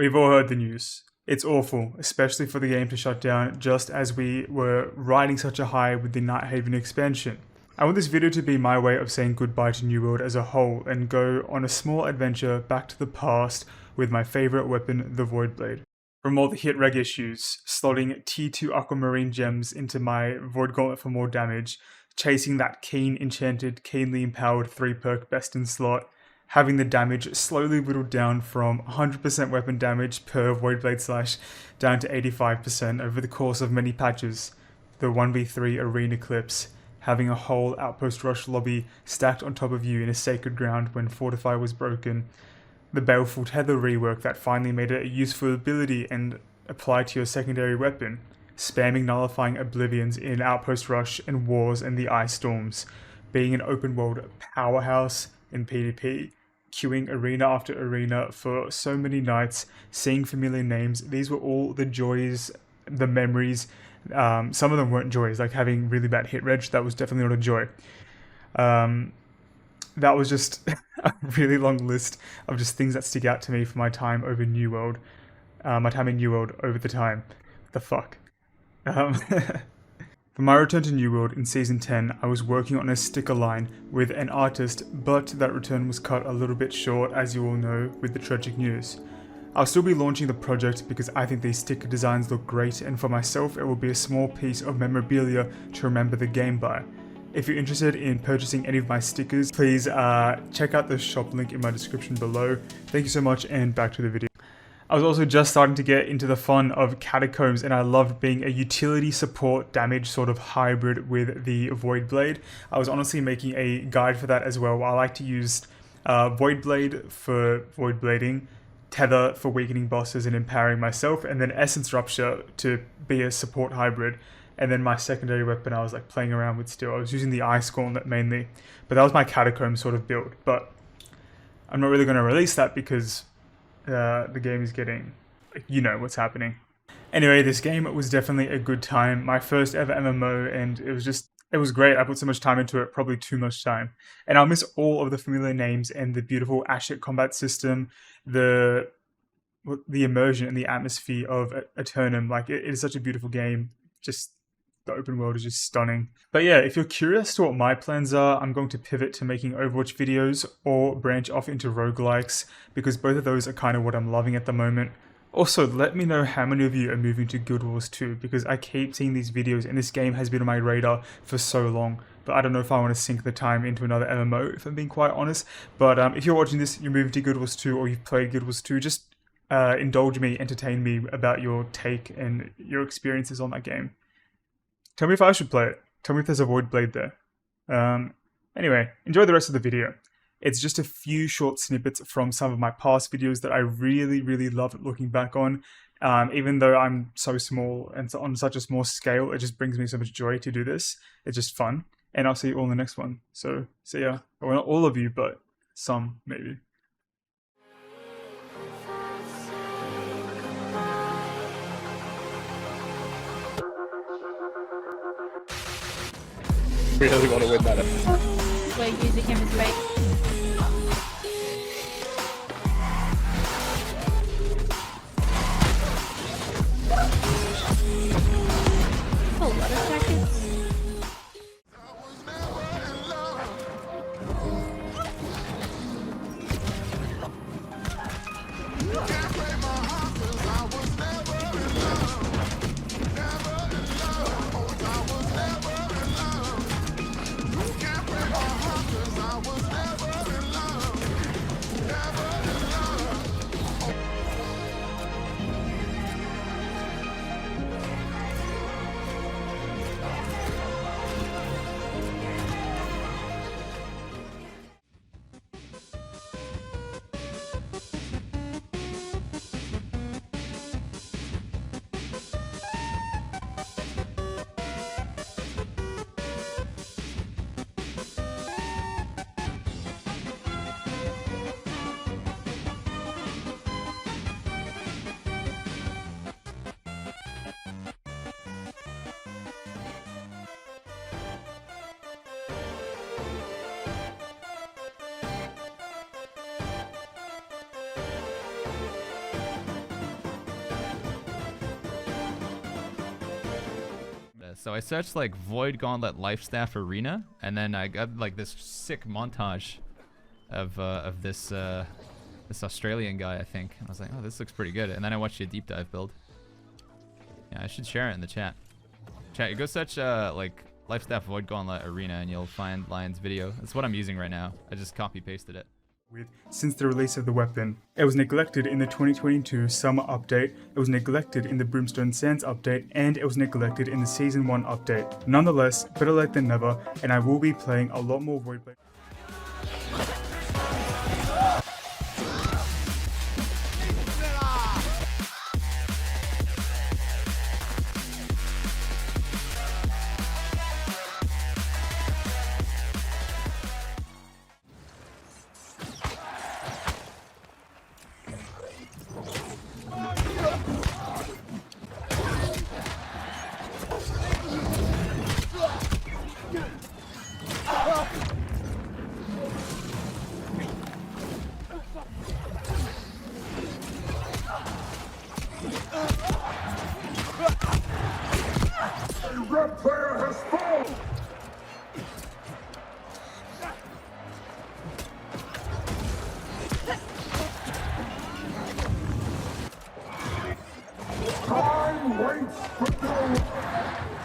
We've all heard the news. It's awful, especially for the game to shut down just as we were riding such a high with the Nighthaven expansion. I want this video to be my way of saying goodbye to New World as a whole and go on a small adventure back to the past with my favourite weapon, the Voidblade. From all the hit reg issues, slotting T2 Aquamarine gems into my Void Gauntlet for more damage, chasing that keen enchanted, keenly empowered 3 perk best in slot, having the damage slowly whittled down from 100% weapon damage per Voidblade slash down to 85% over the course of many patches, the 1v3 arena clips, having a whole Outpost Rush lobby stacked on top of you in a sacred ground when Fortify was broken, the Baleful Tether rework that finally made it a useful ability and applied to your secondary weapon, spamming nullifying Oblivions in Outpost Rush and Wars and the Ice Storms, being an open world powerhouse in PvP, queuing arena after arena for so many nights, seeing familiar names. These were all the joys, the memories. Some of them weren't joys, like having really bad hit reg. That was definitely not a joy. That was just a really long list of just things that stick out to me for my time over New World. My time in New World over the time. The fuck. For my return to New World in Season 10, I was working on a sticker line with an artist, but that return was cut a little bit short, as you all know, with the tragic news. I'll still be launching the project because I think these sticker designs look great, and for myself it will be a small piece of memorabilia to remember the game by. If you're interested in purchasing any of my stickers, please check out the shop link in my description below. Thank you so much, and back to the video. I was also just starting to get into the fun of catacombs, and I loved being a utility support damage sort of hybrid with the Voidblade. I was honestly making a guide for that as well. I like to use Voidblade for Voidblading, Tether for weakening bosses and empowering myself, and then Essence Rupture to be a support hybrid. And then my secondary weapon I was like playing around with still. I was using the Ice Gauntlet mainly, but that was my catacomb sort of build. But I'm not really going to release that because the game is getting, you know what's happening. Anyway, this game was definitely a good time. My first ever MMO, and it was great. I put so much time into it, probably too much time. And I'll miss all of the familiar names and the beautiful Ashet combat system, the immersion and the atmosphere of Aeternum. Like, it is such a beautiful game. Just the open world is just stunning. But yeah, if you're curious to what my plans are, I'm going to pivot to making Overwatch videos or branch off into roguelikes, because both of those are kind of what I'm loving at the moment. Also, let me know how many of you are moving to Guild Wars 2, because I keep seeing these videos and this game has been on my radar for so long. But I don't know if I want to sink the time into another MMO, if I'm being quite honest. But if you're watching this, you're moving to Guild Wars 2 or you've played Guild Wars 2, just indulge me, entertain me about your take and your experiences on that game. Tell me if I should play it. Tell me if there's a Voidblade there. Anyway, enjoy the rest of the video. It's just a few short snippets from some of my past videos that I really, really love looking back on. Even though I'm so small and on such a small scale, it just brings me so much joy to do this. It's just fun. And I'll see you all in the next one. So, see ya. Well, not all of you, but some, maybe. Really want to win that. We're using him as bait. A lot of seconds. So I searched like Void Gauntlet Lifestaff Arena, and then I got like this sick montage of this this Australian guy, I think. And I was like, oh, this looks pretty good. And then I watched your deep dive build. Yeah, I should share it in the chat. Chat, you go search like Lifestaff Void Gauntlet Arena, and you'll find Lion's video. That's what I'm using right now. I just copy pasted it. Since the release of the weapon. It was neglected in the 2022 summer update, it was neglected in the Brimstone Sands update, and it was neglected in the Season 1 update. Nonetheless, better late than never, and I will be playing a lot more Voidblade. Red player has fallen! Time waits for no one!